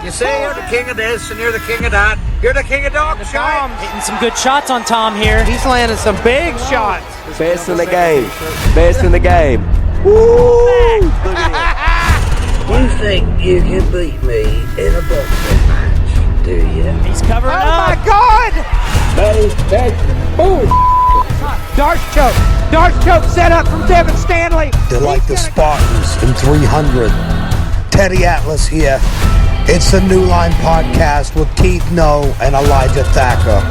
You say you're the king of this and you're the king of that. You're the king of dog shit. Hitting some good shots on Tom here. He's landing some big shots. Best in the game. Best in the game. Woo! You think you can beat me in a boxing match, do you? He's covering up. Oh my God! Boom! Darce choke. Darce choke set up from Devin Stanley. They're like the Spartans in 300. Teddy Atlas here. It's the New Line Podcast with Keith Noe and Elijah Thacker.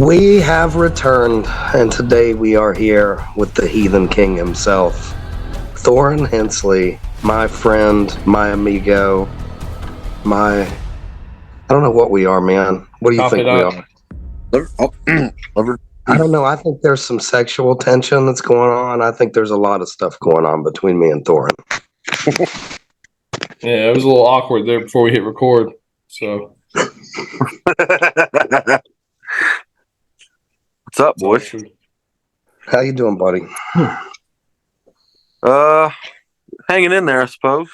We have returned, and today we are here with the Heathen King himself, Thoran Hensley, my friend, my amigo, I don't know what we are, man. What do you think we are? I don't know. I think there's some sexual tension that's going on. I think there's a lot of stuff going on between me and Thoran. Yeah, it was a little awkward there before we hit record. So, what's up, boys? How you doing, buddy? Hanging in there, I suppose.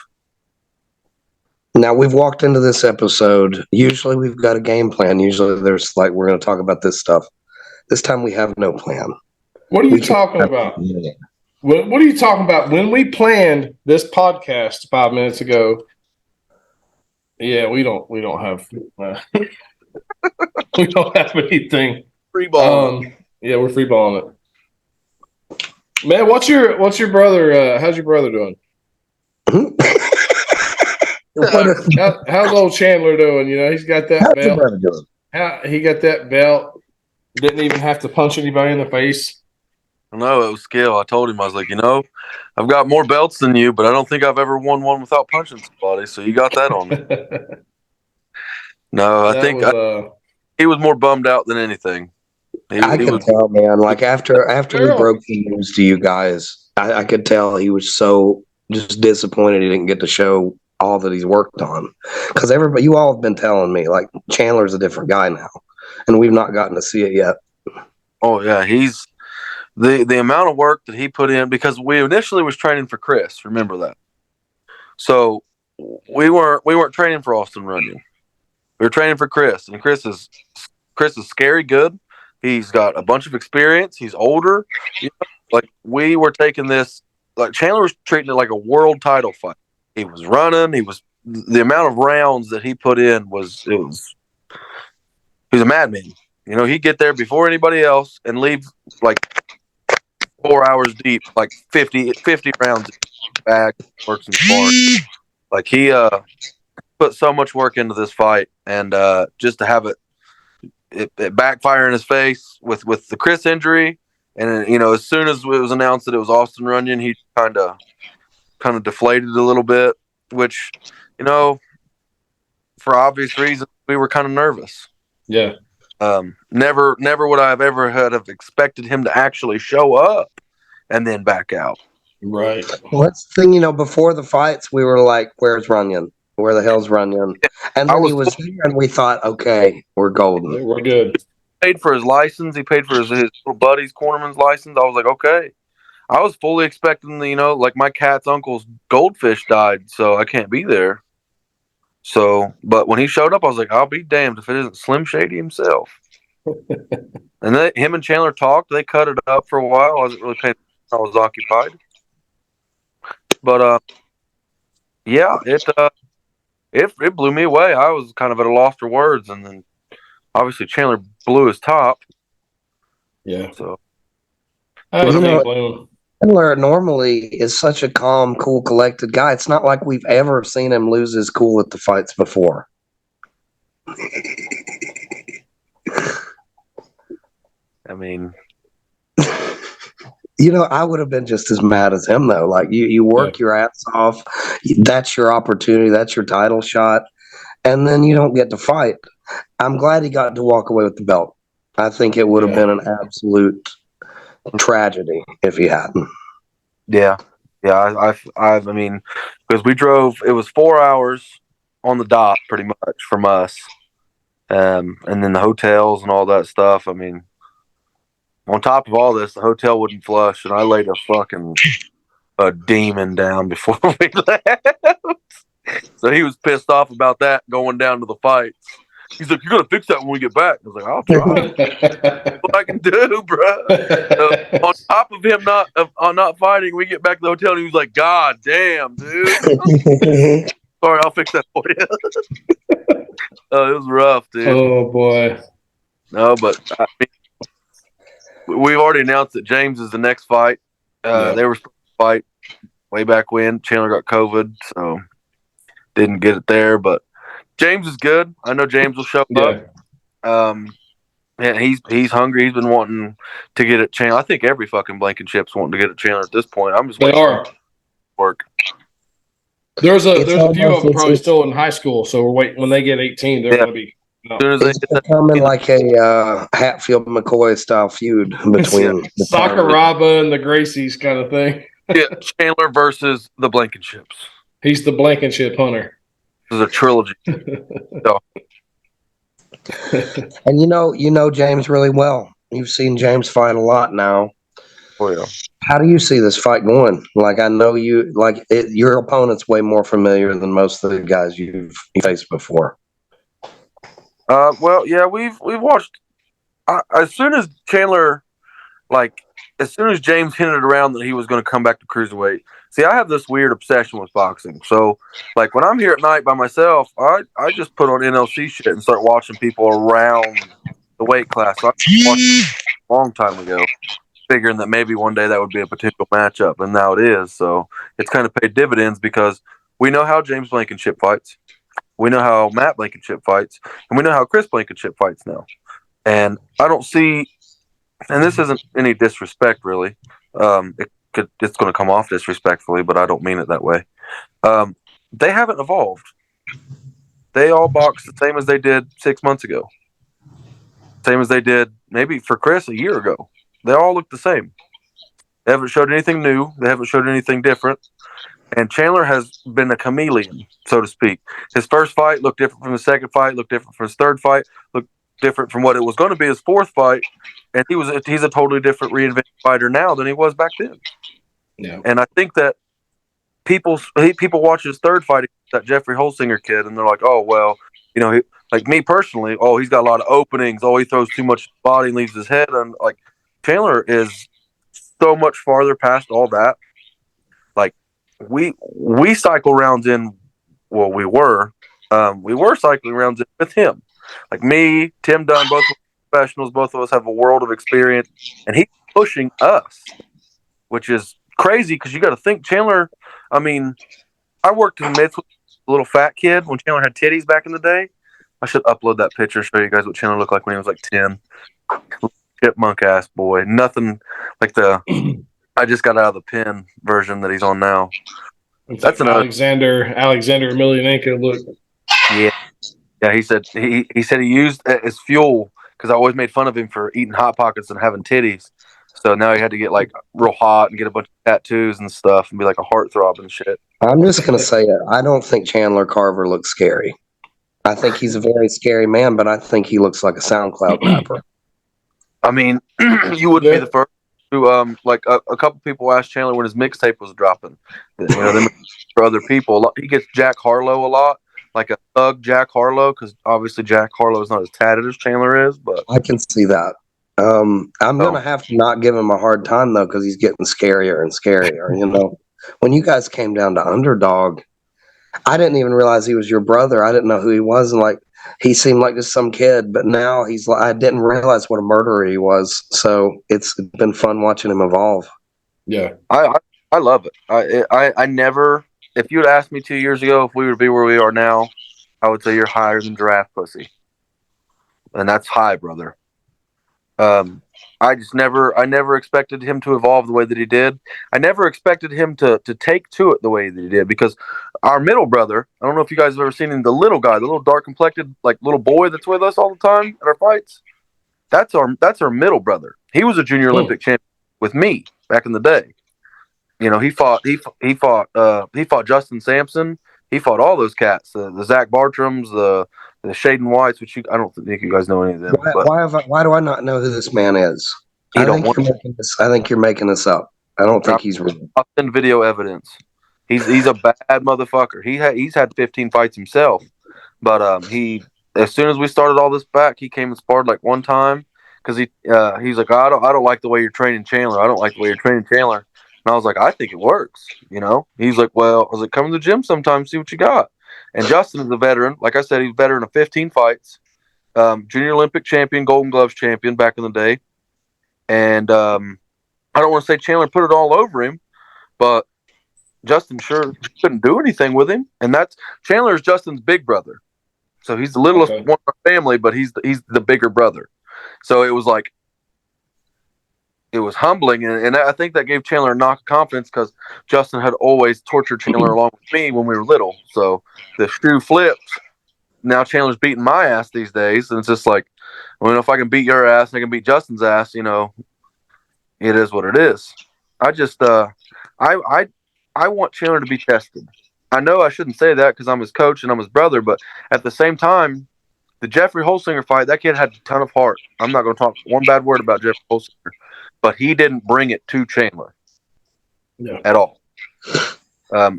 Now, we've walked into this episode. Usually we've got a game plan. Usually there's like, we're going to talk about this stuff. This time we have no plan. What are you talking about? What are you talking about? When we planned this podcast 5 minutes ago, yeah, we don't have we don't have anything. Free ball. Yeah, we're free balling it. Man, what's your brother? How's your brother doing? How's old Chandler doing? You know, he's got that belt. He got that belt. Didn't even have to punch anybody in the face. No, it was skill. I told him, I was like, I've got more belts than you, but I don't think I've ever won one without punching somebody. So you got that on me. No, I think he was more bummed out than anything. I could tell, man. Like after we broke the news to you guys, I could tell he was so just disappointed he didn't get to show all that he's worked on. Because you all have been telling me, like, Chandler's a different guy now. And we've not gotten to see it yet. Oh yeah, he's the amount of work that he put in, because we initially was training for Chris. Remember that? So we weren't training for Austin Runyon. We were training for Chris, and Chris is scary good. He's got a bunch of experience. He's older. Like, we were taking this, like, Chandler was treating it like a world title fight. He was running. The amount of rounds that he put in was he was a madman. He'd get there before anybody else and leave like 4 hours deep, like 50 rounds back, works in smart. Like, he put so much work into this fight, and just to have it backfire in his face with the Chris injury, and as soon as it was announced that it was Austin Runyon, he kind of deflated a little bit, which for obvious reasons we were kind of nervous. Yeah. Never would I have ever have expected him to actually show up and then back out. Right. Well, that's the thing, before the fights, we were like, where's Runyon? Where the hell's Runyon? And then he was here, and we thought, okay, we're golden. We're good. He paid for his license. He paid for his little buddy's cornerman's license. I was like, okay. I was fully expecting like my cat's uncle's goldfish died, so I can't be there. So, but when he showed up, I was like, I'll be damned if it isn't Slim Shady himself. And him and Chandler talked. They cut it up for a while. I wasn't really paying attention. I was occupied. But, yeah, it blew me away. I was kind of at a loss for words. And then, obviously, Chandler blew his top. Yeah. So, Chandler normally is such a calm, cool, collected guy. It's not like we've ever seen him lose his cool at the fights before. I mean, I would have been just as mad as him, though. Like, you work your ass off. That's your opportunity. That's your title shot. And then you don't get to fight. I'm glad he got to walk away with the belt. I think it would have been an absolute tragedy if he hadn't. Yeah. I mean, because we drove, it was 4 hours on the dot pretty much from us. And then the hotels and all that stuff. I mean, on top of all this, the hotel wouldn't flush, and I laid a fucking a demon down before we left. So he was pissed off about that going down to the fights. He's like, "You're gonna fix that when we get back." I was like, "I'll try. What I can do, bro." So on top of him not fighting, we get back to the hotel and he was like, "God damn, dude." Sorry, I'll fix that for you. Oh, it was rough, dude. Oh boy. No, but I mean, we've already announced that James is the next fight. They were supposed to fight way back when Chandler got COVID, so didn't get it there. But James is good. I know James will show up. And he's hungry. He's been wanting to get at Chandler. I think every fucking Blankenship's wanting to get at Chandler at this point. I'm just waiting for work. There's a few of them probably still in high school, so we're waiting. When they get 18, they're going to be. As soon as It's becoming like a Hatfield McCoy style feud between Sakuraba and the Gracies kind of thing. Yeah, Chandler versus the Blankenships. He's the Blankenship hunter. This is a trilogy. So. And you know James really well. You've seen James fight a lot now. Oh yeah. How do you see this fight going? Like, I know your opponent's way more familiar than most of the guys you've faced before. Well, yeah, we've watched. As soon as James hinted around that he was going to come back to cruiserweight. See, I have this weird obsession with boxing. So, like, when I'm here at night by myself, I just put on NLC shit and start watching people around the weight class. So I watched a long time ago, figuring that maybe one day that would be a potential matchup, and now it is. So it's kind of paid dividends because we know how James Blankenship fights. We know how Matt Blankenship fights, and we know how Chris Blankenship fights now. And I don't see, and this isn't any disrespect really. It's going to come off disrespectfully, but I don't mean it that way. They haven't evolved. They all box the same as they did 6 months ago. Same as they did maybe for Chris a year ago. They all look the same. They haven't showed anything new. They haven't showed anything different. And Chandler has been a chameleon, so to speak. His first fight looked different from his second fight, looked different from his third fight, looked different from what it was going to be his fourth fight. And he's a totally different reinvented fighter now than he was back then. Yeah. And I think that people watch his third fight against that Jeffrey Holsinger kid, and they're like, "Oh well, like me personally, oh he's got a lot of openings. Oh he throws too much body and leaves his head." And like Chandler is so much farther past all that. Like we cycle rounds in. Well, we were cycling rounds in with him. Like me, Tim Dunn, both professionals. Both of us have a world of experience, and he's pushing us, which is crazy because you got to think Chandler. I mean, I worked in mitts with a little fat kid when Chandler had titties back in the day. I should upload that picture and show you guys what Chandler looked like when he was like 10. Chipmunk ass boy. Nothing like the I just got out of the pen version that he's on now. It's That's like another Alexander Emelianenko look. Yeah. Yeah, he said he used it as fuel because I always made fun of him for eating Hot Pockets and having titties. So now he had to get like real hot and get a bunch of tattoos and stuff and be like a heartthrob and shit. I'm just going to say it. I don't think Chandler Carver looks scary. I think he's a very scary man, but I think he looks like a SoundCloud rapper. I mean, you wouldn't be the first to like a couple people asked Chandler when his mixtape was dropping. Them for other people. He gets Jack Harlow a lot, like a thug Jack Harlow, because obviously Jack Harlow is not as tatted as Chandler is. But I can see that. I'm going to have to not give him a hard time, though, because he's getting scarier and scarier. When you guys came down to Underdog, I didn't even realize he was your brother. I didn't know who he was. And like, he seemed like just some kid, but now he's like, I didn't realize what a murderer he was. So it's been fun watching him evolve. Yeah. I love it. I never, if you had asked me 2 years ago if we would be where we are now, I would say you're higher than Giraffe Pussy. And that's high, brother. I never expected him to evolve the way that he did. I never expected him to take to it the way that he did, because our middle brother, I don't know if you guys have ever seen him, the little guy, the little dark complected, like little boy that's with us all the time at our fights. That's our middle brother. He was a junior Olympic champion with me back in the day. He fought Justin Sampson. He fought all those cats, the Zach Bartrams, the Shaden Whites, which I don't think you guys know any of them. Why do I not know who this man is? I think you're making this up. I don't think he's real. I'll send video evidence. He's a bad motherfucker. He's had 15 fights himself, but he as soon as we started all this back, he came and sparred like one time because he's like, I don't like the way you're training Chandler. I don't like the way you're training Chandler. And I was like, I think it works. He's like, well, I was like, come to the gym sometime, see what you got. And Justin is a veteran. Like I said, he's a veteran of 15 fights, junior Olympic champion, Golden Gloves champion back in the day. And I don't want to say Chandler put it all over him, but Justin sure couldn't do anything with him. And Chandler is Justin's big brother. So he's the littlest one of our family, but he's the bigger brother. So it was like, it was humbling, and I think that gave Chandler a knock of confidence because Justin had always tortured Chandler along with me when we were little. So the shoe flipped. Now Chandler's beating my ass these days, and it's just like, well, if I can beat your ass and I can beat Justin's ass, it is what it is. I just I want Chandler to be tested. I know I shouldn't say that because I'm his coach and I'm his brother, but at the same time, the Jeffrey Holsinger fight, that kid had a ton of heart. I'm not going to talk one bad word about Jeffrey Holsinger, but he didn't bring it to Chandler at all.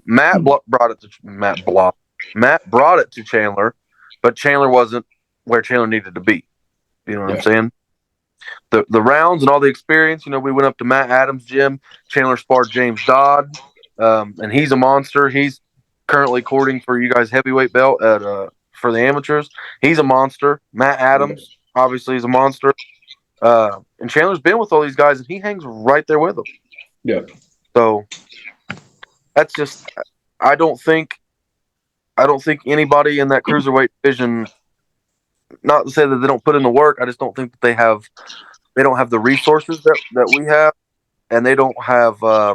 Matt brought it to Chandler, but Chandler wasn't where Chandler needed to be. You know what I'm saying? The rounds and all the experience, we went up to Matt Adams' gym. Chandler sparred James Dodd, and he's a monster. He's currently courting for you guys heavyweight belt for the amateurs. He's a monster. Matt Adams, obviously, is a monster. And Chandler's been with all these guys, and he hangs right there with them. Yeah. So that's just, I don't think anybody in that cruiserweight division, not to say that they don't put in the work, I just don't think that they don't have the resources that we have, and they don't have, I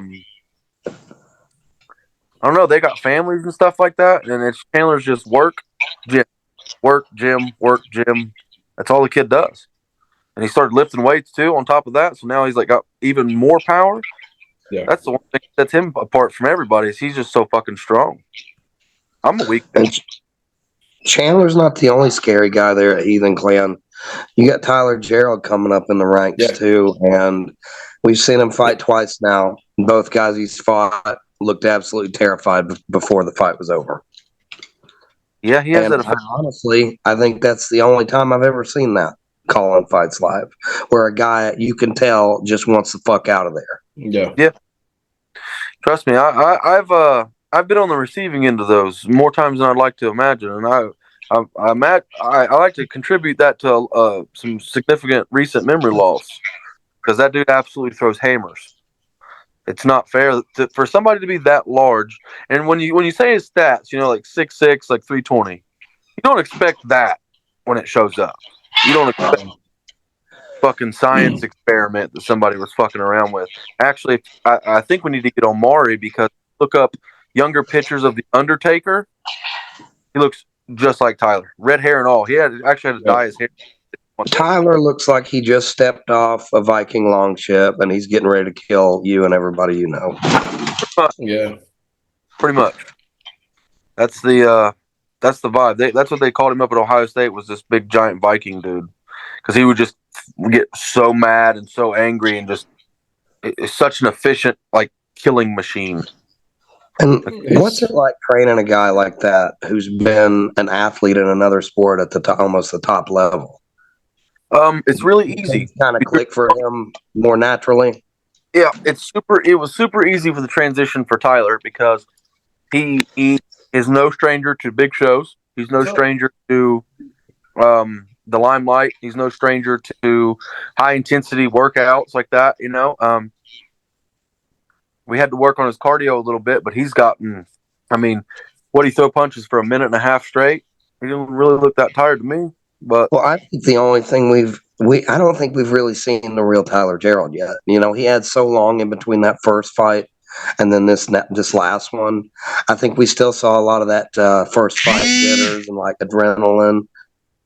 don't know, they got families and stuff like that, and it's Chandler's just work, gym, work, gym, work, gym. That's all the kid does. And he started lifting weights too on top of that, so now he's like got even more power. Yeah. That's the one thing that sets him apart from everybody is he's just so fucking strong. I'm a weak bitch. Chandler's not the only scary guy there at Heathen Clan. You got Tyler Gerald coming up in the ranks too, and we've seen him fight twice now. Both guys he's fought looked absolutely terrified before the fight was over. Yeah, he has that. Honestly, I think that's the only time I've ever seen that calling fights live, where a guy you can tell just wants the fuck out of there. Yeah. Trust me, I've been on the receiving end of those more times than I'd like to imagine, and I like to contribute that to some significant recent memory loss because that dude absolutely throws hammers. It's not fair for somebody to be that large. And when you say his stats, like 6'6", like 320, you don't expect that when it shows up. You don't expect fucking science experiment that somebody was fucking around with. Actually, I think we need to get on Maury because look up younger pictures of the Undertaker. He looks just like Tyler, red hair and all. He actually had to dye his hair. Tyler looks like he just stepped off a Viking longship and he's getting ready to kill you and everybody you know. Yeah, pretty much. That's the vibe. That's what they called him up at Ohio State, was this big giant Viking dude, because he would just get so mad and so angry and just it's such an efficient killing machine. And what's it like training a guy like that who's been an athlete in another sport at almost the top level? It's really easy. Kind of click for him more naturally. Yeah, it was super easy for the transition for Tyler because he is no stranger to big shows. He's no stranger to the limelight. He's no stranger to high intensity workouts like that. We had to work on his cardio a little bit, but he's gotten. What he throw punches for a minute and a half straight. He didn't really look that tired to me. But I think the only thing I don't think we've really seen the real Tyler Gerald yet. He had so long in between that first fight and then this last one. I think we still saw a lot of that first fight jitters and adrenaline.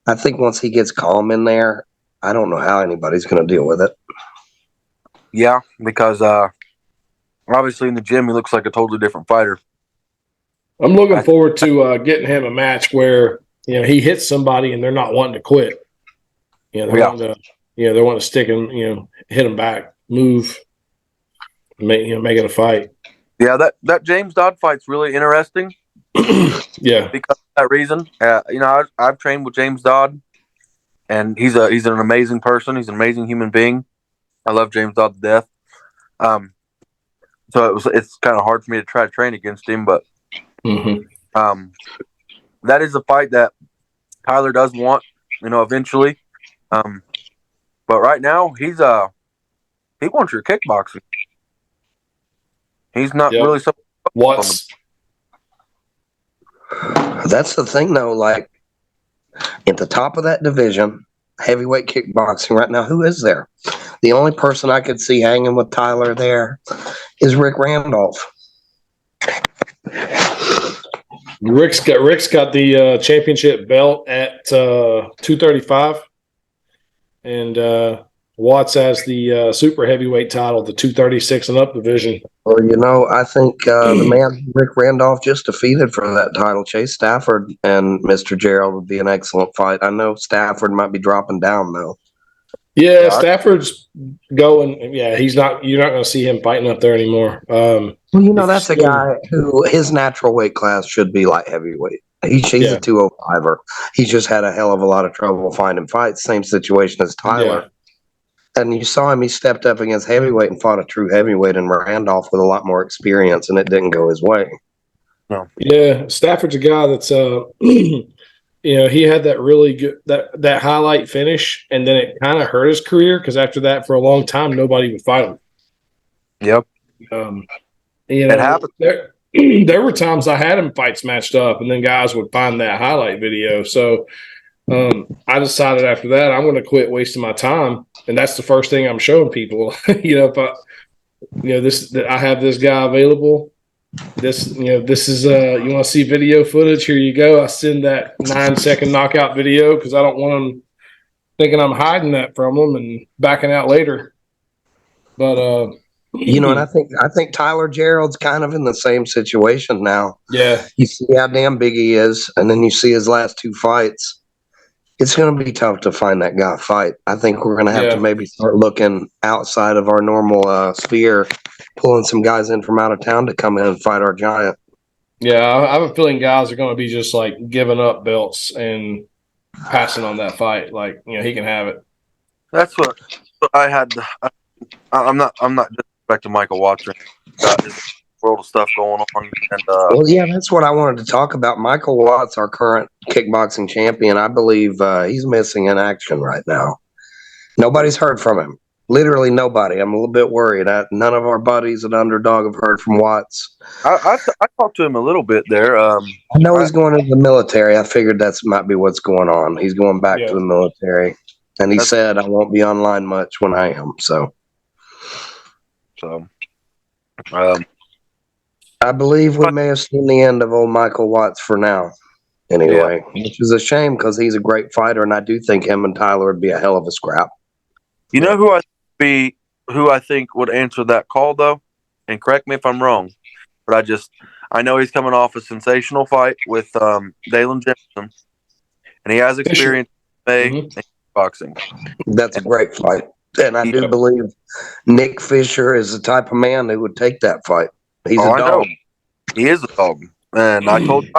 I think once he gets calm in there, I don't know how anybody's going to deal with it. Yeah, because obviously in the gym he looks like a totally different fighter. I'm looking forward to getting him a match where he hits somebody and they're not wanting to quit. They want to stick him, hit him back, move. make it a fight. Yeah, that James Dodd fight's really interesting. Yeah, because of that reason. I've trained with James Dodd, and he's an amazing person. He's an amazing human being. I love James Dodd to death. So it's kind of hard for me to try to train against him, but that is a fight that Tyler does want, eventually. But right now he wants your kickboxing. He's not really so. That's the thing, though. Like at the top of that division, heavyweight kickboxing right now, who is there? The only person I could see hanging with Tyler there is Rick Randolph. Rick's got the championship belt at 235, and Watts has the super heavyweight title, the 236 and up division. Well, I think the man Rick Randolph just defeated for that title, Chase Stafford, and Mr. Gerald would be an excellent fight. I know Stafford might be dropping down though. Yeah, Stafford's going. Yeah, he's not. You're not going to see him fighting up there anymore. That's a guy who his natural weight class should be light heavyweight. He's a 205er. He's just had a hell of a lot of trouble finding fights. Same situation as Tyler. Yeah. And you saw him, he stepped up against heavyweight and fought a true heavyweight in Randolph with a lot more experience, and it didn't go his way. No. Yeah, Stafford's a guy that's, he had that really good, that highlight finish, and then it kind of hurt his career because after that, for a long time, nobody would fight him. Yep. It happened. There were times I had him fights matched up, and then guys would find that highlight video. So I decided after that I'm going to quit wasting my time, and that's the first thing I'm showing people. If I have this guy available. This is you want to see video footage? Here you go. I send that 9-second knockout video because I don't want them thinking I'm hiding that from them and backing out later. But and I think Tyler Gerald's kind of in the same situation now. Yeah, you see how damn big he is, and then you see his last two fights. It's going to be tough to find that guy fight. I think we're going to have to maybe start looking outside of our normal sphere, pulling some guys in from out of town to come in and fight our giant. Yeah, I have a feeling guys are going to be just like giving up belts and passing on that fight. Like, he can have it. That's what I had. I'm not disrespecting Michael Watson. There's a world of stuff going on. And, that's what I wanted to talk about. Michael Watts, our current kickboxing champion, I believe he's missing in action right now. Nobody's heard from him. Literally nobody. I'm a little bit worried. None of our buddies at Underdog have heard from Watts. I talked to him a little bit there. I know he's going into the military. I figured that might be what's going on. He's going back to the military. And he said, I won't be online much when I am. So I believe we may have seen the end of old Michael Watts for now. Anyway, which is a shame because he's a great fighter, and I do think him and Tyler would be a hell of a scrap. You know who I think would answer that call though, and correct me if I'm wrong, but I know he's coming off a sensational fight with Dalen Jefferson, and he has experience in boxing. That's a great fight, and I do believe Nick Fisher is the type of man who would take that fight. He's a dog. I know. He is a dog, and I told him,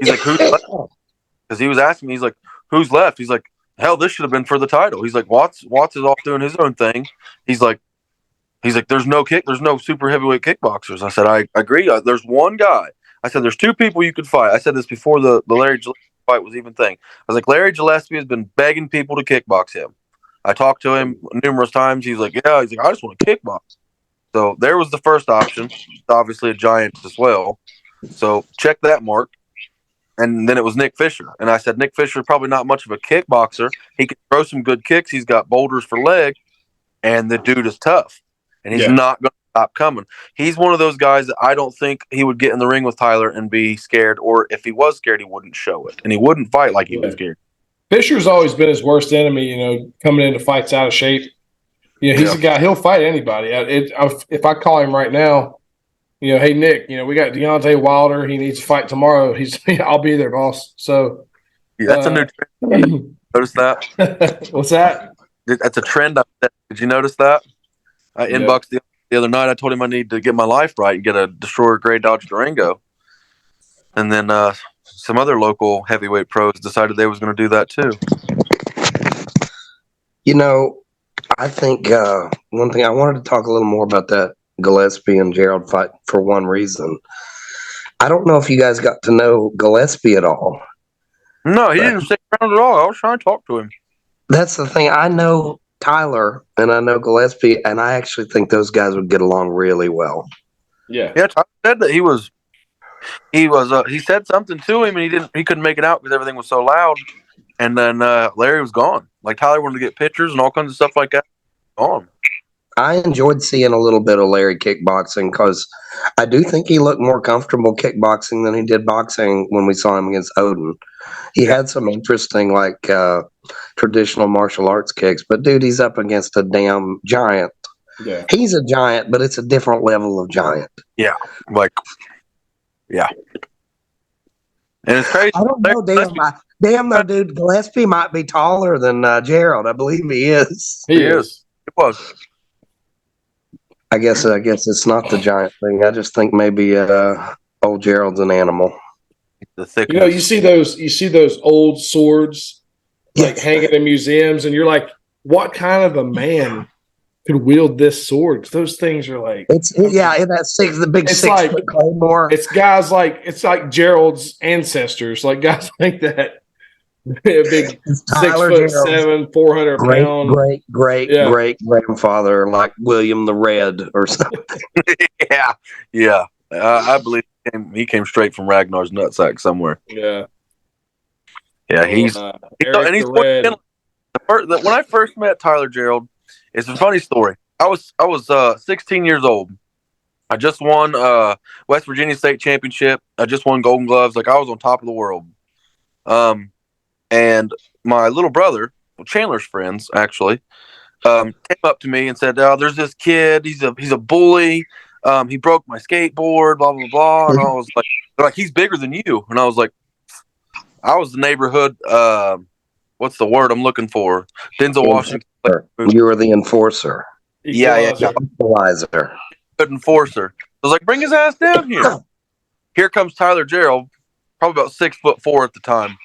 he's like, who's left? Because he was asking me, he's like, who's left? He's like, hell, this should have been for the title. He's like, Watts is off doing his own thing. He's like, there's no super heavyweight kickboxers. I said, I agree. There's one guy. I said, there's two people you could fight. I said this before the Larry Gillespie fight was even thing. I was like, Larry Gillespie has been begging people to kickbox him. I talked to him numerous times. He's like, yeah. He's like, I just want to kickbox. So there was the first option. Obviously a giant as well. So check that mark. And then it was Nick Fisher. And I said, Nick Fisher is probably not much of a kickboxer. He can throw some good kicks. He's got boulders for leg. And the dude is tough. And he's not going to stop coming. He's one of those guys that I don't think he would get in the ring with Tyler and be scared. Or if he was scared, he wouldn't show it. And he wouldn't fight like he was scared. Fisher's always been his worst enemy, coming into fights out of shape. He's a guy, he'll fight anybody. If I call him right now, hey, Nick, we got Deontay Wilder. He needs to fight tomorrow. I'll be there, boss. So that's a new trend. Notice that? What's that? That's a trend. Did you notice that? I inboxed the the other night. I told him I need to get my life right and get a Destroyer Gray Dodge Durango. And then some other local heavyweight pros decided they was going to do that too. You know, I think one thing I wanted to talk a little more about that Gillespie and Gerald fight for one reason. I don't know if you guys got to know Gillespie at all. No, he didn't stick around at all. I was trying to talk to him. That's the thing. I know Tyler and I know Gillespie, and I actually think those guys would get along really well. Yeah. Tyler said that he said something to him and he couldn't make it out because everything was so loud. And then Larry was gone. Like Tyler wanted to get pictures and all kinds of stuff like that. Gone. I enjoyed seeing a little bit of Larry kickboxing because I do think he looked more comfortable kickboxing than he did boxing when we saw him against Odin. He had some interesting, like, traditional martial arts kicks, but dude, he's up against a damn giant. Yeah. He's a giant, but it's a different level of giant. Yeah. Yeah. And it's crazy. I don't know, damn though, dude, Gillespie might be taller than Gerald. I believe he is. He is. It was. I guess it's not the giant thing. I just think maybe old Gerald's an animal. The thick. You see those old swords like hanging in museums, and you're like, what kind of a man could wield this sword? 'Cause those things are like in that big 6-foot claymore. It's like Gerald's ancestors, like guys like that. Big 6'7", 400 pound, great grandfather, like William the Red or something. yeah. I believe he came straight from Ragnar's nutsack somewhere. Yeah. He's Eric the Red. When I first met Tyler Gerald, it's a funny story. I was 16 years old. I just won West Virginia State Championship. I just won Golden Gloves. Like I was on top of the world. And my little brother, Chandler's friends, actually, came up to me and said, "Oh, there's this kid. He's a bully. He broke my skateboard. Blah blah blah." And I was like, "They're like, he's bigger than you." And I was like, "I was the neighborhood. What's the word I'm looking for? Denzel Washington. You were the enforcer. Yeah. Equalizer. Good enforcer." I was like, "Bring his ass down here." Here comes Tyler Gerald, probably about 6'4" at the time.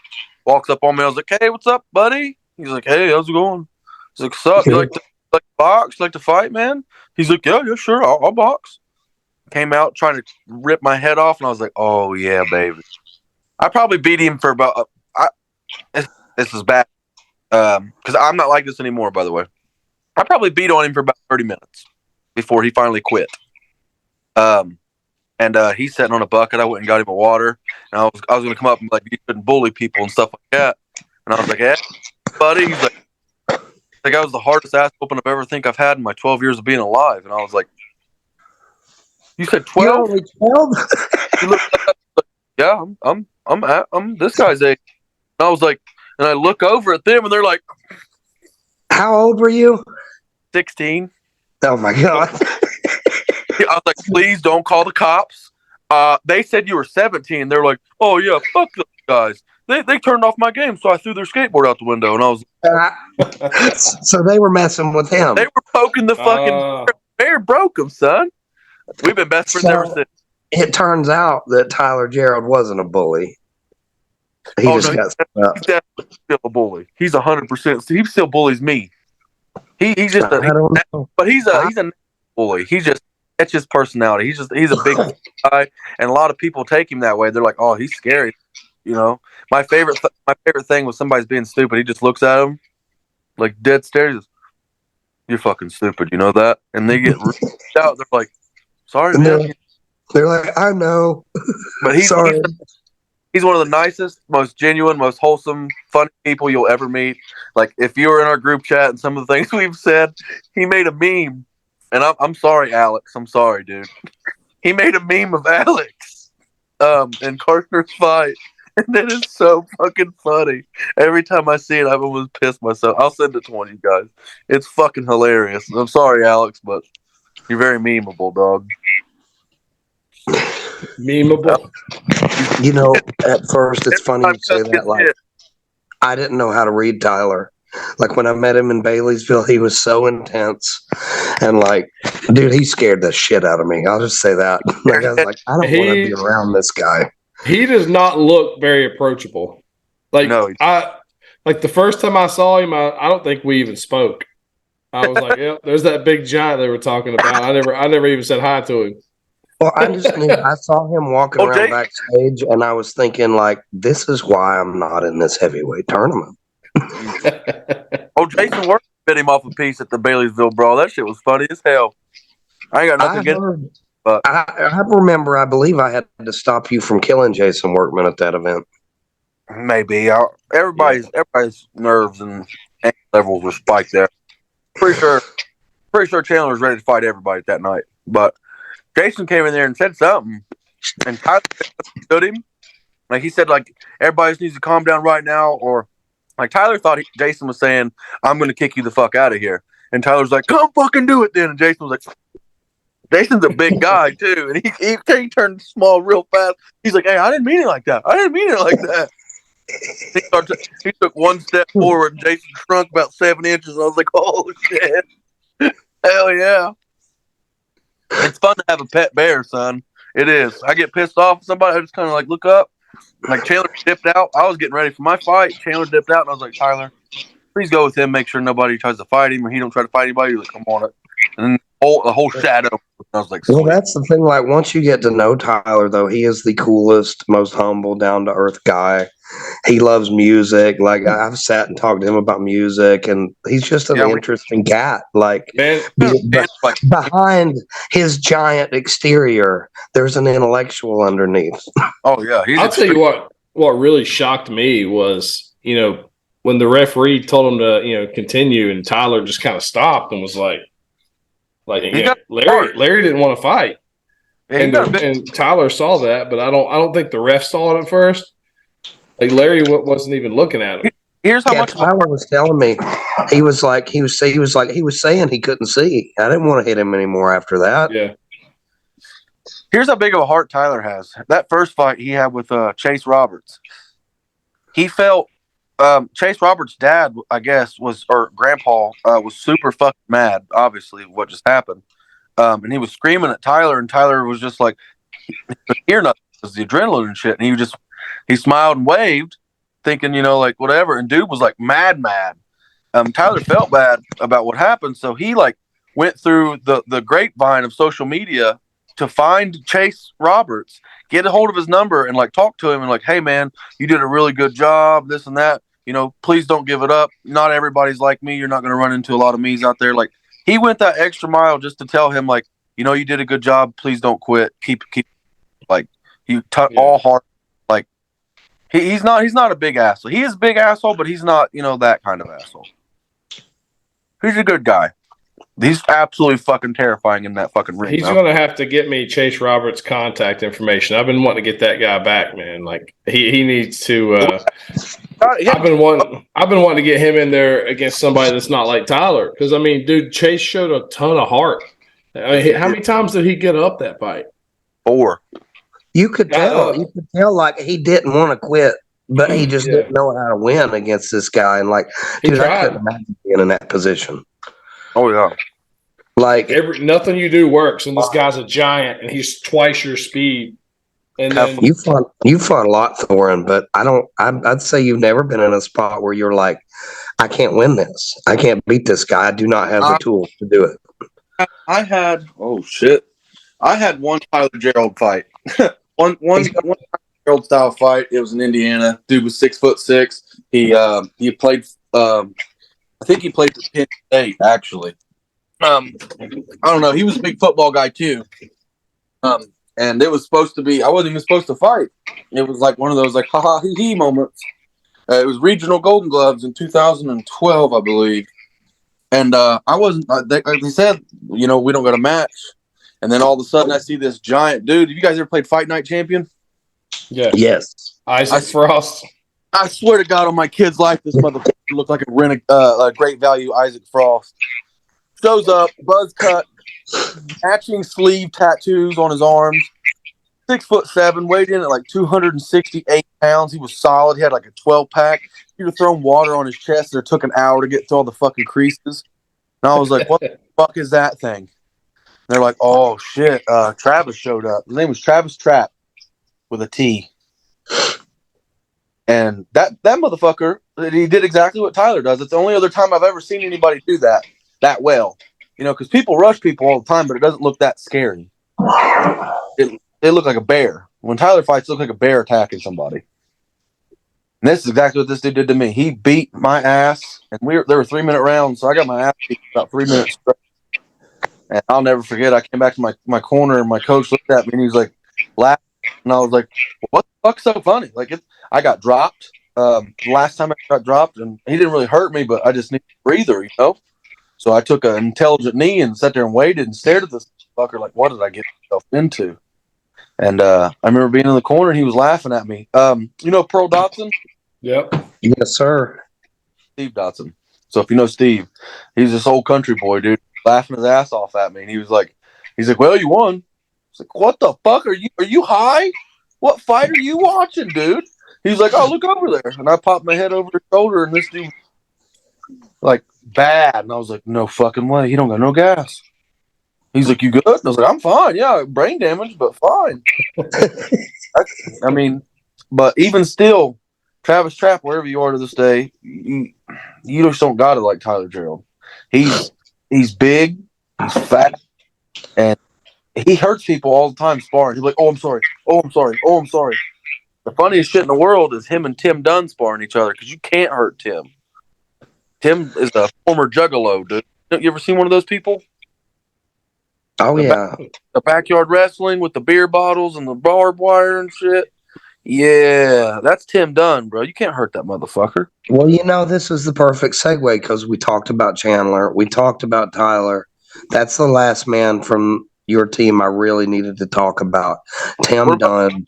Walks up on me. I was like, "Hey, what's up, buddy?" He's like, "Hey, how's it going?" He's like, "Sup? You like to box? Like to fight, man?" He's like, "Yeah, sure. I'll box." Came out trying to rip my head off, and I was like, "Oh yeah, baby." I probably beat him for about. This is bad because I'm not like this anymore. By the way, I probably beat on him for about 30 minutes before he finally quit. And he's sitting on a bucket. I went and got him a water. And I was going to come up and be like, "You shouldn't bully people and stuff like that." And I was like, "Hey, buddy." He's like, "That was the hardest ass whooping I've had in my 12 years of being alive." And I was like, "You said 12?" You're only 12? He looked like, "Yeah, I'm this guy's age." And I was like, and I look over at them and they're like, "How old were you?" 16. Oh my God. I was like, "Please don't call the cops." They said you were 17. They're like, "Oh yeah, fuck those guys. They turned off my game, so I threw their skateboard out the window." And I was so they were messing with him. They were poking the fucking bear broke him, son. We've been best friends ever since. It turns out that Tyler Gerald wasn't a bully. He got he's definitely still a bully. He's 100%. He still bullies me. He's just but he's a bully. That's his personality. He's a big guy, and a lot of people take him that way. They're like, "Oh, he's scary." My favorite thing was somebody's being stupid. He just looks at him like dead stare. He goes, "You're fucking stupid." You know that? And they get out. They're like, "Sorry, man." They're like, "I know," but he's sorry. He's one of the nicest, most genuine, most wholesome, funny people you'll ever meet. Like if you were in our group chat and some of the things we've said, he made a meme. And I'm sorry, Alex. I'm sorry, dude. He made a meme of Alex and Karshner's fight. And it is so fucking funny. Every time I see it, I almost piss myself. I'll send it to one of you guys. It's fucking hilarious. I'm sorry, Alex, but you're very memeable, dog. Memeable? At first, it's funny you say that. Like, I didn't know how to read Tyler. Like when I met him in Baileysville, he was so intense, and like Dude, he scared the shit out of me. I'll just say that. Like, I was like, I don't want to be around this guy. He does not look very approachable. Like No. the first time I saw him, I don't think we even spoke. I was like, "Yep, there's that big giant they were talking about." I never even said hi to him. Well, I just knew I saw him walking around backstage, and I was thinking, like, this is why I'm not in this heavyweight tournament. Jason Work bit him off a piece at the Baileysville Brawl. That shit was funny as hell. I ain't got nothing against him. But I remember, I believe I had to stop you from killing Jason Workman at that event. Maybe. Everybody's nerves and levels were spiked there. Pretty sure Chandler was ready to fight everybody that night. But Jason came in there and said something, and Tyler stood him. Like, he said, like, everybody just needs to calm down right now, or like Tyler thought Jason was saying, "I'm going to kick you the fuck out of here," and Tyler's like, "Come fucking do it then." And Jason was like, Jason's a big guy too, and he turned small real fast. He's like, "Hey, I didn't mean it like that. I didn't mean it like that." He took one step forward, and Jason shrunk about 7 inches. I was like, "Oh shit, hell yeah!" It's fun to have a pet bear, son. It is. I get pissed off at somebody. I just kind of like look up. Like, Chandler dipped out. I was getting ready for my fight. Chandler dipped out, and I was like, "Tyler, please go with him. Make sure nobody tries to fight him, or he don't try to fight anybody." He's like, "Come on it." And then the whole shadow. I was like, well, that's the thing. Like, once you get to know Tyler, though, he is the coolest, most humble, down to earth guy. He loves music. Like, I've sat and talked to him about music, and he's just an interesting cat. Like, behind his giant exterior, there's an intellectual underneath. Oh yeah, I'll tell you what really shocked me was, when the referee told him to, continue, and Tyler just kind of stopped and was like, Larry didn't want to fight, and Tyler saw that, but I don't think the ref saw it at first. Like, Larry wasn't even looking at him. Here's how much Tyler was telling me. He was saying he couldn't see. I didn't want to hit him anymore after that. Yeah. Here's how big of a heart Tyler has. That first fight he had with Chase Roberts, he felt Chase Roberts' dad, I guess, or grandpa, was super fucking mad, obviously, what just happened. And he was screaming at Tyler, and Tyler was just like, he couldn't hear nothing. It was the adrenaline and shit. And he smiled and waved, thinking, like, whatever. And dude was like mad. Tyler felt bad about what happened. So he like went through the grapevine of social media to find Chase Roberts, get a hold of his number, and like talk to him and like, "Hey man, you did a really good job, this and that. Please don't give it up. Not everybody's like me. You're not going to run into a lot of me's out there." Like, he went that extra mile just to tell him, like, you did a good job. Please don't quit. Keep like, all hard. Like, he's not a big asshole. He is a big asshole, but he's not, that kind of asshole. He's a good guy. He's absolutely fucking terrifying in that fucking ring. He's going to have to get me Chase Roberts' contact information. I've been wanting to get that guy back, man. Like, he needs to. I've been wanting to get him in there against somebody that's not like Tyler, because dude, Chase showed a ton of heart. How many times did he get up that fight? 4. You could tell. You could tell, like, he didn't want to quit, but he just didn't know how to win against this guy. And like, dude, I couldn't imagine being in that position. Oh yeah. Like, nothing you do works, and this guy's a giant, and he's twice your speed. And then you fought a lot, Thoran, but I'd say you've never been in a spot where you're like, I can't win this. I can't beat this guy. I do not have the tools to do it. I had one Tyler Gerald fight. one Gerald style fight. It was in Indiana. Dude was 6'6". He played. I think he played for Penn State, actually. I don't know. He was a big football guy too. And it was supposed to be. I wasn't even supposed to fight. It was like one of those like ha ha hee hee moments. It was regional Golden Gloves in 2012, I believe. And I wasn't. Like they said, we don't got a match. And then all of a sudden, I see this giant dude. Have you guys ever played Fight Night Champion? Yeah. Yes. Isaac Frost. I swear to God, on my kid's life, this motherfucker looked like a great value Isaac Frost. Shows up, buzz cut, matching sleeve tattoos on his arms. 6'7", weighed in at like 268 pounds. He was solid. He had like a 12-pack. He'd have thrown water on his chest. It took an hour to get through all the fucking creases. And I was like, what the fuck is that thing? They're like, oh shit, Travis showed up. His name was Travis Trapp with a T. And that motherfucker, he did exactly what Tyler does. It's the only other time I've ever seen anybody do that well. You know, because people rush people all the time, but it doesn't look that scary. It looked like a bear. When Tyler fights, it looked like a bear attacking somebody. And this is exactly what this dude did to me. He beat my ass, and there were 3-minute rounds, so I got my ass beat about 3 minutes straight. And I'll never forget, I came back to my corner, and my coach looked at me, and he was like, laughing. And I was like, what the fuck's so funny? Like, I got dropped. Last time I got dropped, and he didn't really hurt me, but I just needed a breather, you know? So I took an intelligent knee and sat there and waited and stared at this fucker like, what did I get myself into? And I remember being in the corner, and he was laughing at me. You know Pearl Dotson? Yep. Yes, sir. Steve Dotson. So if you know Steve, he's this old country boy, dude, laughing his ass off at me. And he's like, well, you won. I was like, what the fuck? Are you high? What fight are you watching, dude? He's like, oh, look over there. And I popped my head over his shoulder, and this dude, like, bad. And I was like, no fucking way. He don't got no gas. He's like, you good? And I was like, I'm fine. Yeah, brain damage, but fine. I mean, but even still, Travis Trapp, wherever you are to this day, you just don't got it like Tyler Gerald. He's big, he's fat, and he hurts people all the time sparring. He's like, oh, I'm sorry. Oh, I'm sorry. Oh, I'm sorry. The funniest shit in the world is him and Tim Dunn sparring each other because you can't hurt Tim. Tim is a former juggalo, dude. You ever seen one of those people? Oh, yeah. The backyard wrestling with the beer bottles and the barbed wire and shit. Yeah, that's Tim Dunn, bro. You can't hurt that motherfucker. Well, you know, this is the perfect segue because we talked about Chandler. We talked about Tyler. That's the last man from your team I really needed to talk about. Tim Dunn.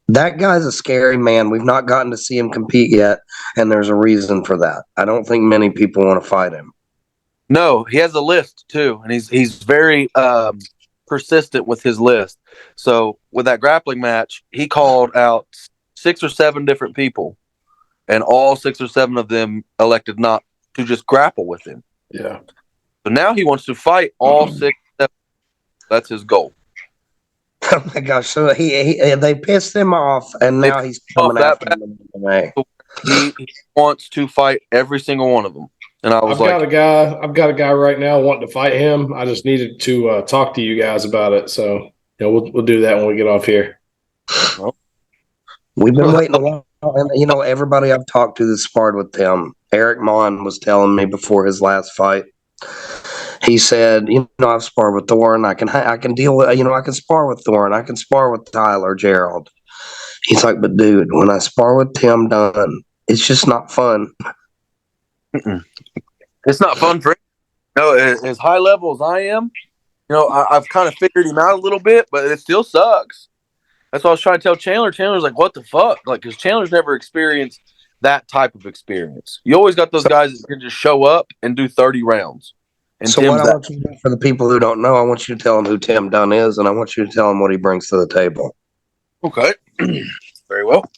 That guy's a scary man. We've not gotten to see him compete yet, and there's a reason for that. I don't think many people want to fight him. No, he has a list too, and he's very persistent with his list. So with that grappling match, he called out 6 or 7 different people, and all 6 or 7 of them elected not to just grapple with him. Yeah. So now he wants to fight all 6 or 7. That's his goal. Oh my gosh! So they pissed him off, and now he's coming after them. He wants to fight every single one of them. And I've got a guy right now wanting to fight him. I just needed to talk to you guys about it. So we'll do that when we get off here. Well, we've been waiting a while, and everybody I've talked to that sparred with him. Eric Mon was telling me before his last fight. He said, I've sparred with Thoran. I can deal with, I can spar with Thoran. I can spar with Tyler Gerald. He's like, but dude, when I spar with Tim Dunn, it's just not fun. It's not fun for him. As high level as I am, I've kind of figured him out a little bit, but it still sucks. That's what I was trying to tell Chandler. Chandler's like, what the fuck? Like, because Chandler's never experienced that type of experience. You always got those guys that can just show up and do 30 rounds. And so what I want you to do for the people who don't know, I want you to tell them who Tim Dunn is, and I want you to tell them what he brings to the table. Okay. Very well.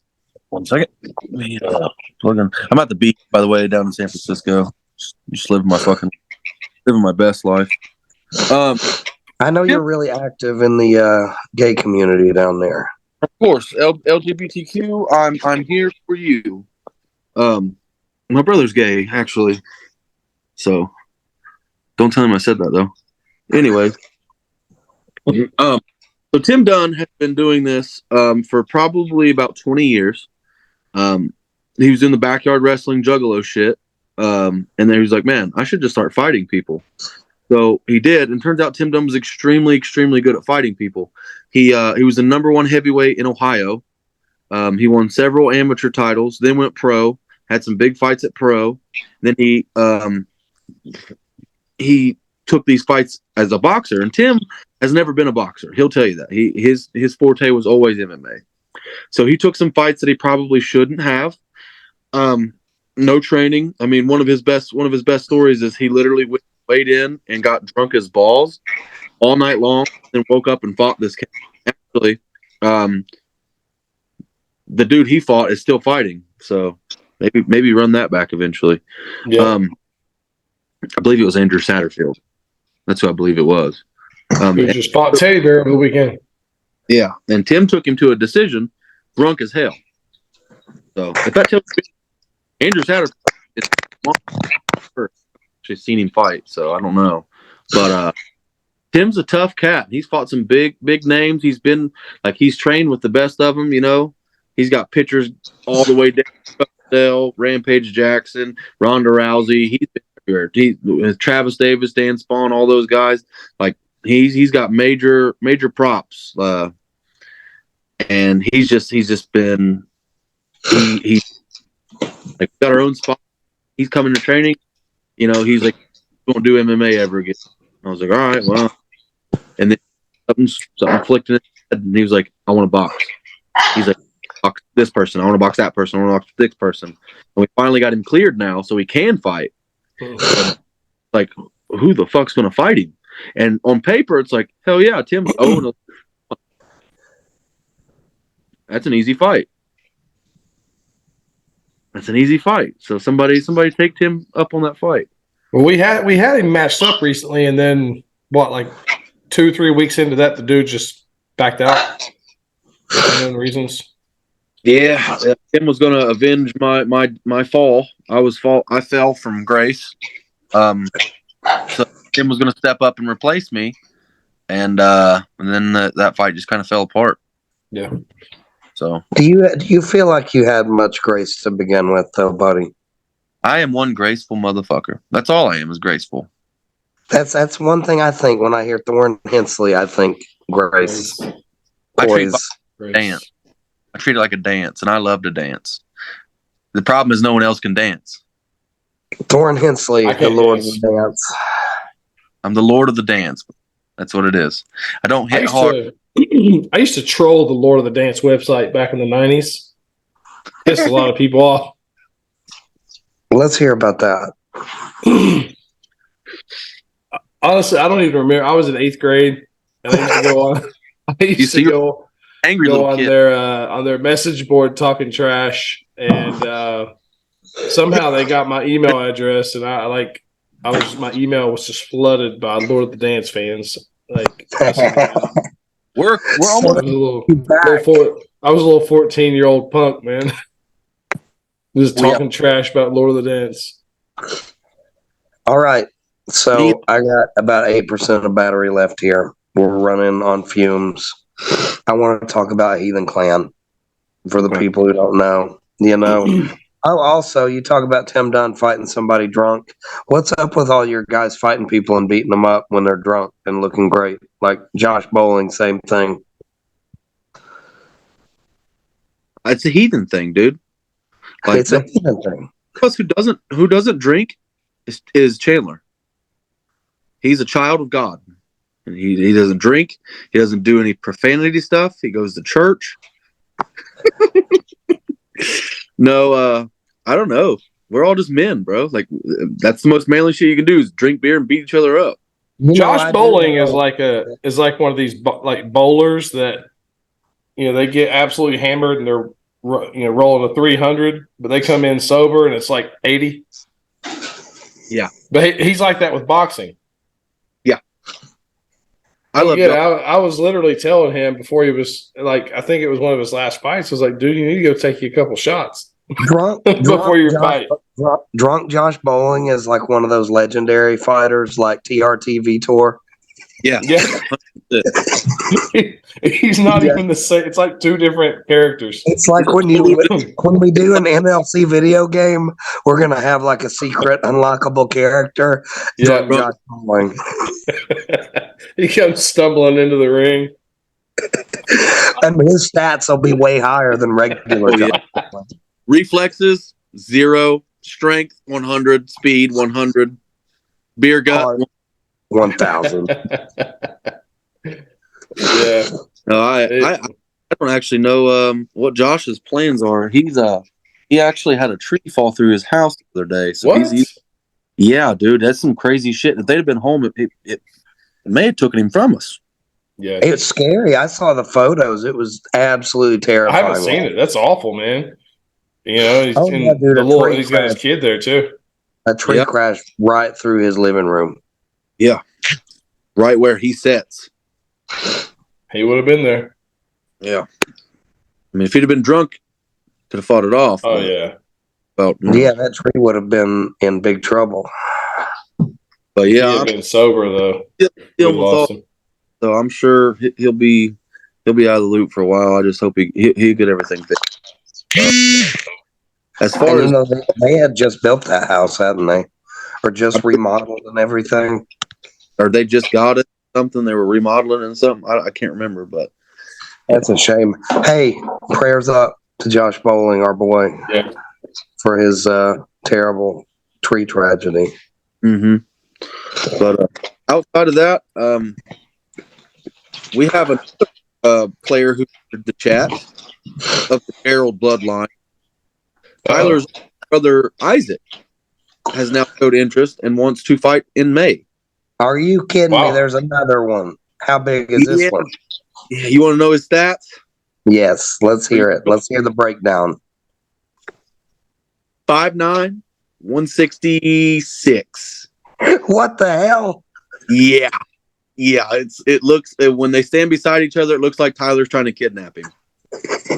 1 second. I'm at the beach, by the way, down in San Francisco. Just living my best life. I know you're really active in the gay community down there. Of course, LGBTQ. I'm here for you. My brother's gay, actually. So don't tell him I said that, though. Anyway, so Tim Dunn has been doing this for probably about 20 years. He was in the backyard wrestling juggalo shit. And then he was like, man, I should just start fighting people. So he did, and turns out Tim Dunn was extremely, extremely good at fighting people. He was the #1 heavyweight in Ohio. He won several amateur titles, then went pro, had some big fights at pro. Then he took these fights as a boxer, and Tim has never been a boxer. He'll tell you that. His forte was always MMA. So he took some fights that he probably shouldn't have. No training. I mean, one of his best stories is he literally weighed in and got drunk as balls all night long, and woke up and fought this kid. Actually, the dude he fought is still fighting. So maybe run that back eventually. Yeah. I believe it was Andrew Satterfield. That's who I believe it was. Who just fought Teddy Bear over the weekend. Yeah, and Tim took him to a decision, drunk as hell. So if that tells me Andrew's had actually seen him fight, so I don't know. But Tim's a tough cat. He's fought some big names. He's been he's trained with the best of them. He's got pictures all the way down. Rampage Jackson, Ronda Rousey. He's been everywhere. Travis Davis, Dan Spawn, all those guys. He's got major props. And he's just been he got our own spot. He's coming to training. He's like, won't do MMA ever again. I was like, all right, well. And then something flicked in his head, and he was like, I want to box. He's like, box this person. I want to box that person. I want to box this person. And we finally got him cleared now, so he can fight. Like, who the fuck's going to fight him? And on paper, it's like, hell yeah, Tim's 0. That's an easy fight. So somebody take Tim up on that fight. Well, we had him matched up recently, and then 2-3 weeks into that, the dude just backed out. Unknown reasons. Yeah, Tim was going to avenge my fall. I fell from grace. So Tim was going to step up and replace me, and then that fight just kind of fell apart. Yeah. So do you feel like you had much grace to begin with, though, buddy? I am one graceful motherfucker. That's all I am, is graceful. That's one thing I think when I hear Thoran Hensley. I think grace. I treat it like a dance, and I love to dance. The problem is no one else can dance. Thoran Hensley, the Lord of the Dance. I'm the Lord of the Dance. That's what it is. I don't hit hard. I used to troll the Lord of the Dance website back in the 90s. Pissed a lot of people off. Let's hear about that. Honestly, I don't even remember. I was in 8th grade, and I used to go on. On their message board talking trash, and somehow they got my email address, and my email was just flooded by Lord of the Dance fans. We're almost I was a little 14-year-old punk, man. Just talking trash about Lord of the Dance. All right. So I got about 8% of battery left here. We're running on fumes. I want to talk about Heathen Clan for the people who don't know. Oh, also, you talk about Tim Dunn fighting somebody drunk. What's up with all your guys fighting people and beating them up when they're drunk and looking great? Like Josh Bowling, same thing. It's a heathen thing, dude. It's a heathen thing. Plus, who doesn't drink is Chandler. He's a child of God. And he doesn't drink. He doesn't do any profanity stuff. He goes to church. No, I don't know. We're all just men, bro. That's the most manly shit you can do is drink beer and beat each other up. Josh Bowling is like one of these bowlers that they get absolutely hammered and they're rolling a 300, but they come in sober and it's like 80. Yeah, but he's like that with boxing. Yeah, I was literally telling him before he was I think it was one of his last fights. I was like, dude, you need to go take you a couple shots before your fight. Drunk Josh Bowling is like one of those legendary fighters like TRT Vitor. Yeah. He's not even the same. It's like two different characters. It's like when we do an MLC video game, we're gonna have like a secret unlockable character. Yeah, Josh Bowling. He comes stumbling into the ring, and his stats will be way higher than regular. Josh Bowling. Reflexes 0, strength 100, speed 100, beer gut 1,000. Yeah. No, I don't actually know what Josh's plans are. He actually had a tree fall through his house the other day. So what? Yeah, dude, that's some crazy shit. If they'd have been home, it may have taken him from us. Yeah, it's scary. I saw the photos. It was absolutely terrifying. I haven't seen it. That's awful, man. He's he's got his kid there too. A tree crashed right through his living room. Yeah. right where he sets. He would have been there. Yeah. I mean, if he'd have been drunk, could have fought it off. Oh, yeah. Well, Yeah, that tree would have been in big trouble. But He yeah, had been sober, though. deal We with lost all. him. So I'm sure he'll be out of the loop for a while. I just hope he'll get everything fixed. As far as they had just built that house, hadn't they? Or just remodeled and everything. or they just got it, something they were remodeling and something. I can't remember, but That's a shame. Hey, prayers up to Josh Bowling, our boy, for his terrible tree tragedy. Mm-hmm. But outside of that, we have a player who entered the chat of the Gerald bloodline. Tyler's brother Isaac has now showed interest and wants to fight in May. Are you kidding me? There's another one. How big is this one? Yeah, you want to know his stats? Yes, let's hear it. Let's hear the breakdown. 5'9", 166. What the hell? Yeah. It looks when they stand beside each other, it looks like Tyler's trying to kidnap him.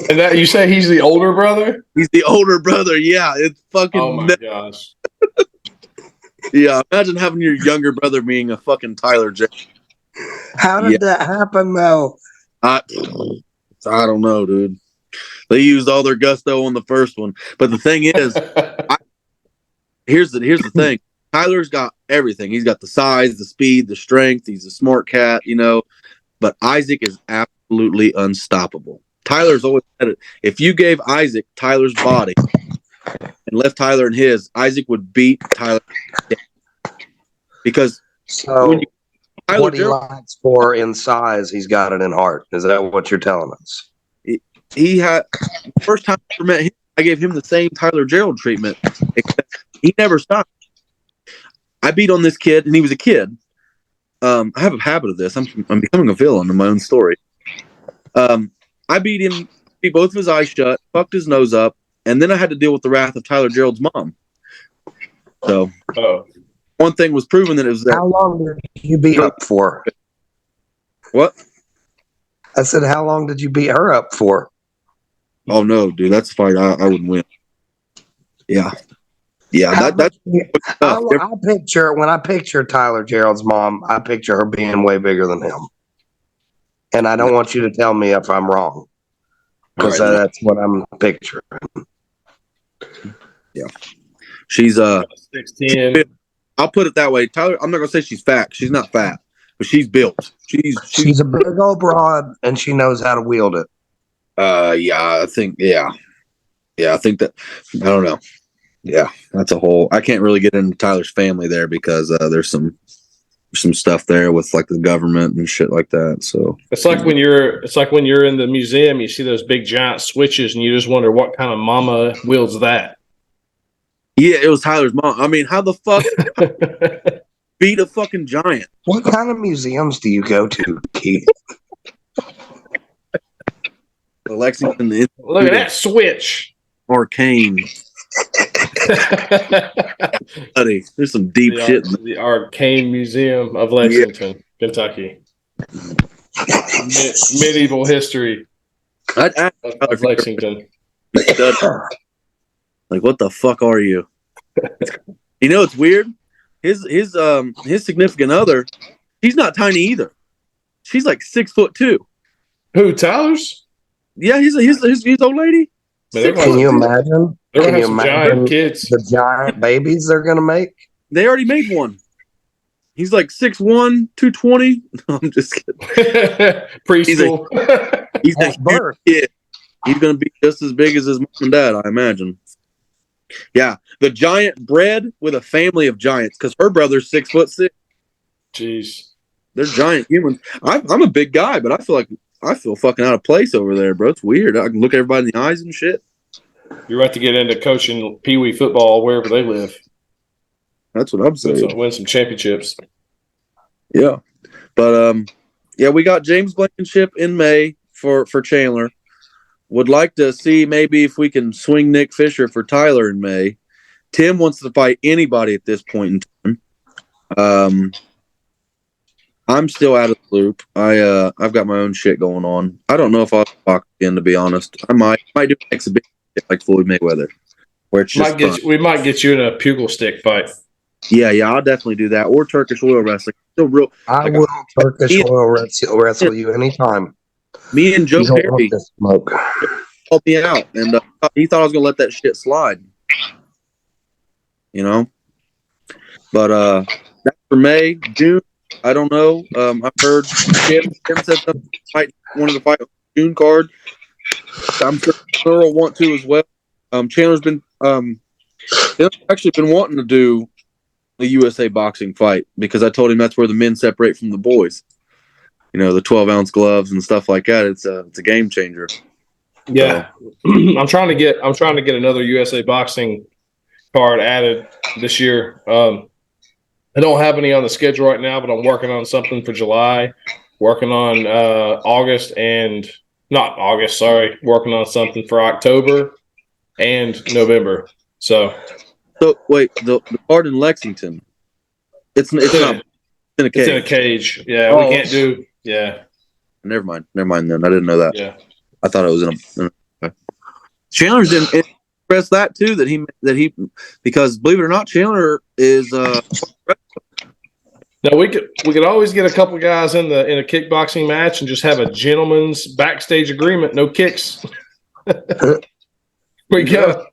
And that you say he's the older brother? He's the older brother. Yeah, it's fucking. Oh my gosh. Yeah, imagine having your younger brother being a fucking Tyler J. How did that happen, though? I don't know, dude. They used all their gusto on the first one, but the thing is, here's the thing. Tyler's got everything. He's got the size, the speed, the strength. He's a smart cat, But Isaac is absolutely unstoppable. Tyler's always said it. If you gave Isaac Tyler's body and left Tyler in his, Isaac would beat Tyler. Because what he likes for in size, he's got it in heart. Is that what you're telling us? He had the first time I ever met him, I gave him the same Tyler Gerald treatment, except he never stopped. I beat on this kid, and he was a kid. I have a habit of this. I'm becoming a villain in my own story. I beat him, beat both of his eyes shut, fucked his nose up, and then I had to deal with the wrath of Tyler Gerald's mom. So, one thing was proven that it was that. How long did you beat up for? What? I said, how long did you beat her up for? Oh no, dude, that's a fight I wouldn't win. Yeah. That's I picture when I picture Tyler Gerald's mom, I picture her being way bigger than him. And I don't want you to tell me if I'm wrong, because that's what I'm picturing. Yeah, she's 6'10". I'll put it that way. Tyler, I'm not gonna say she's fat. She's not fat, but she's built. She's a big old broad, and she knows how to wield it. I think that. I don't know. Yeah, that's a whole. I can't really get into Tyler's family there because there's some stuff there with like the government and shit like that. So it's like when you're in the museum, you see those big giant switches, and you just wonder what kind of mama wields that. Yeah, it was Tyler's mom. I mean, how the fuck beat a fucking giant? What kind of museums do you go to, Keith? Lexington. Look at that switch. Arcane. Buddy, there's some deep shit. The Arcane Museum of Lexington, Kentucky. Medieval history of Lexington. Like, what the fuck are you? It's weird. His significant other, she's not tiny either. She's like 6'2". Who, Tyler's? Yeah, his old lady. Can you imagine? They're gonna have some giant kids. The giant babies they're gonna make. They already made one. He's like 6'1", 220. I'm just kidding. Preschool. He's a huge kid. He's gonna be just as big as his mom and dad, I imagine. Yeah, the giant bred with a family of giants because her brother's 6'6". Jeez, they're giant humans. I'm a big guy, but I feel fucking out of place over there, bro. It's weird. I can look everybody in the eyes and shit. You're about to get into coaching Pee Wee football wherever they live. That's what I'm saying. Win some championships. Yeah, but we got James Blankenship in May for Chandler. Would like to see maybe if we can swing Nick Fisher for Tyler in May. Tim wants to fight anybody at this point in time. I'm still out of the loop. I've got my own shit going on. I don't know if I'll box again, to be honest. I might do an exhibition like Floyd Mayweather, where it's just fun. We might get you in a pugil stick fight. Yeah, I'll definitely do that. Or Turkish oil wrestling. Still real. I will Turkish oil wrestle you anytime. Me and Joe Perry smoke. helped me out, and he thought I was gonna let that shit slide. You know, but that's for May, June. I don't know. I've heard Jim said something. Wanted to fight on the June card. I'm sure Chandler will want to as well. Chandler's been actually been wanting to do a USA boxing fight because I told him that's where the men separate from the boys. You know, the 12-ounce gloves and stuff like that. It's a game changer. Yeah, so. I'm trying to get another USA boxing card added this year. I don't have any on the schedule right now, but I'm working on something for July. Working on working on something for October and November. So wait, the card in Lexington. It's not in a cage. It's in a cage. Yeah, we can't do. Yeah. Never mind. Then I didn't know that. Yeah. I thought it was in a. Chandler's didn't express that too. That he because believe it or not, Chandler is. No, we could always get a couple guys in a kickboxing match and just have a gentleman's backstage agreement, no kicks. We go.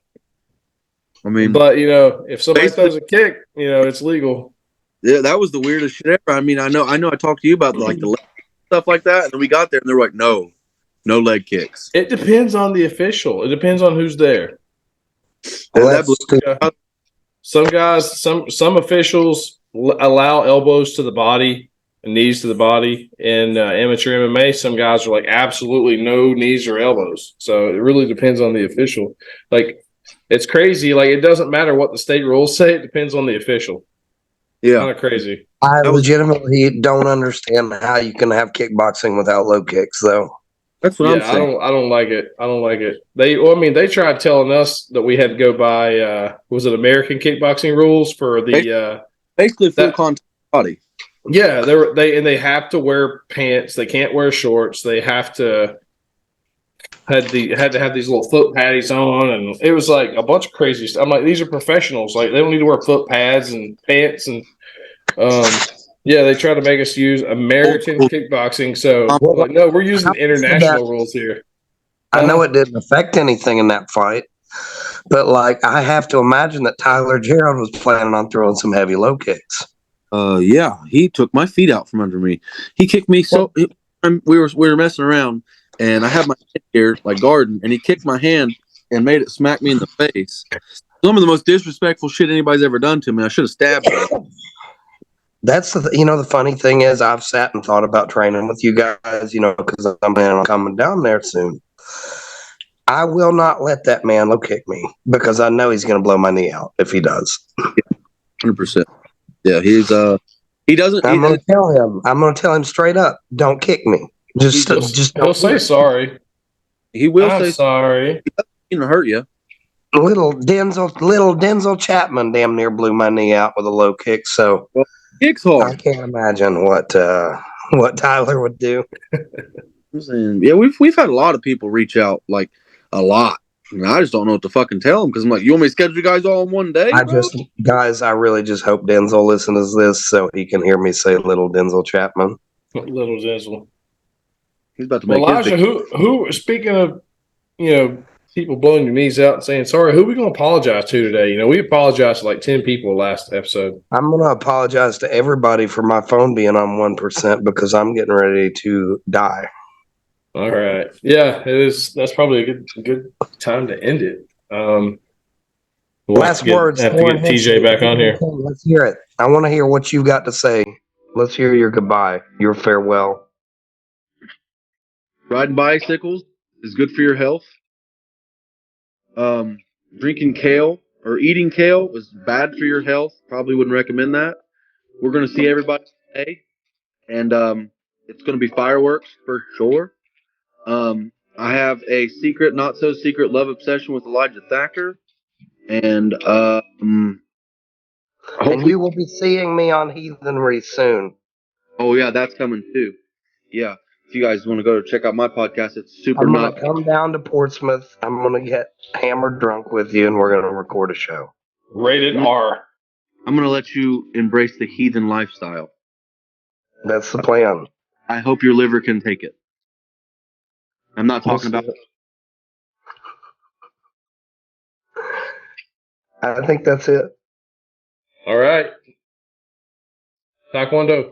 I mean, but if somebody throws a kick, it's legal. Yeah, that was the weirdest shit ever. I mean, I know. I talked to you about like the stuff like that, and then we got there and they were like, no leg kicks. It depends on the official. It depends on who's there. Some guys, some officials allow elbows to the body and knees to the body in amateur MMA. Some guys are like absolutely no knees or elbows. So it really depends on the official. Like it's crazy. Like it doesn't matter what the state rules say. It depends on the official. Yeah, kind of crazy. I legitimately don't understand how you can have kickboxing without low kicks, though. That's what I'm saying. I don't like it. I don't like it. They tried telling us that we had to go by was it American kickboxing rules for the basically full contact body. Yeah, they have to wear pants. They can't wear shorts. They have to had to have these little foot patties on, and it was like a bunch of crazy stuff. I'm like, these are professionals. Like they don't need to wear foot pads and pants and they try to make us use American kickboxing. So no, we're using international rules here. I know it didn't affect anything in that fight, but like I have to imagine that Tyler Gerald was planning on throwing some heavy low kicks. Yeah, he took my feet out from under me. He kicked me we were messing around, and I had my hand here like guarding, and he kicked my hand and made it smack me in the face. Some of the most disrespectful shit anybody's ever done to me. I should have stabbed him. That's the funny thing is I've sat and thought about training with you guys, because I'm planning on coming down there soon. I will not let that man low kick me because I know he's going to blow my knee out if he does. 100%. Yeah, he doesn't. I'm going to tell him straight up, don't kick me. Just he'll say sorry. He will say sorry. He didn't hurt you. Little Denzel Chapman damn near blew my knee out with a low kick. So kicks hard. I can't imagine what Tyler would do. I'm saying, yeah, we've had a lot of people reach out, like a lot. And I just don't know what to fucking tell them because I'm like, you want me to schedule you guys all in one day? I really just hope Denzel listens to this so he can hear me say little Denzel Chapman. Little Denzel. He's about to make Elijah, who speaking of, people blowing your knees out and saying sorry, who are we going to apologize to today? We apologized to like 10 people last episode. I'm going to apologize to everybody for my phone being on 1% because I'm getting ready to die. All right. Yeah, it is. That's probably a good time to end it. Last words. Have to get TJ back on here. Let's hear it. I want to hear what you've got to say. Let's hear your goodbye, your farewell. Riding bicycles is good for your health. Drinking kale or eating kale is bad for your health. Probably wouldn't recommend that. We're going to see everybody today, and it's going to be fireworks for sure. I have a secret, not so secret love obsession with Elijah Thacker, and you will be seeing me on Heathenry soon. Oh yeah, that's coming too. Yeah. If you guys want to go check out my podcast, it's super I'm gonna nuts. come down to Portsmouth. I'm gonna get hammered drunk with you, and we're gonna record a show. Rated R. I'm gonna let you embrace the heathen lifestyle. That's the plan. I hope your liver can take it. I'm not talking about. I think that's it. All right. Taekwondo.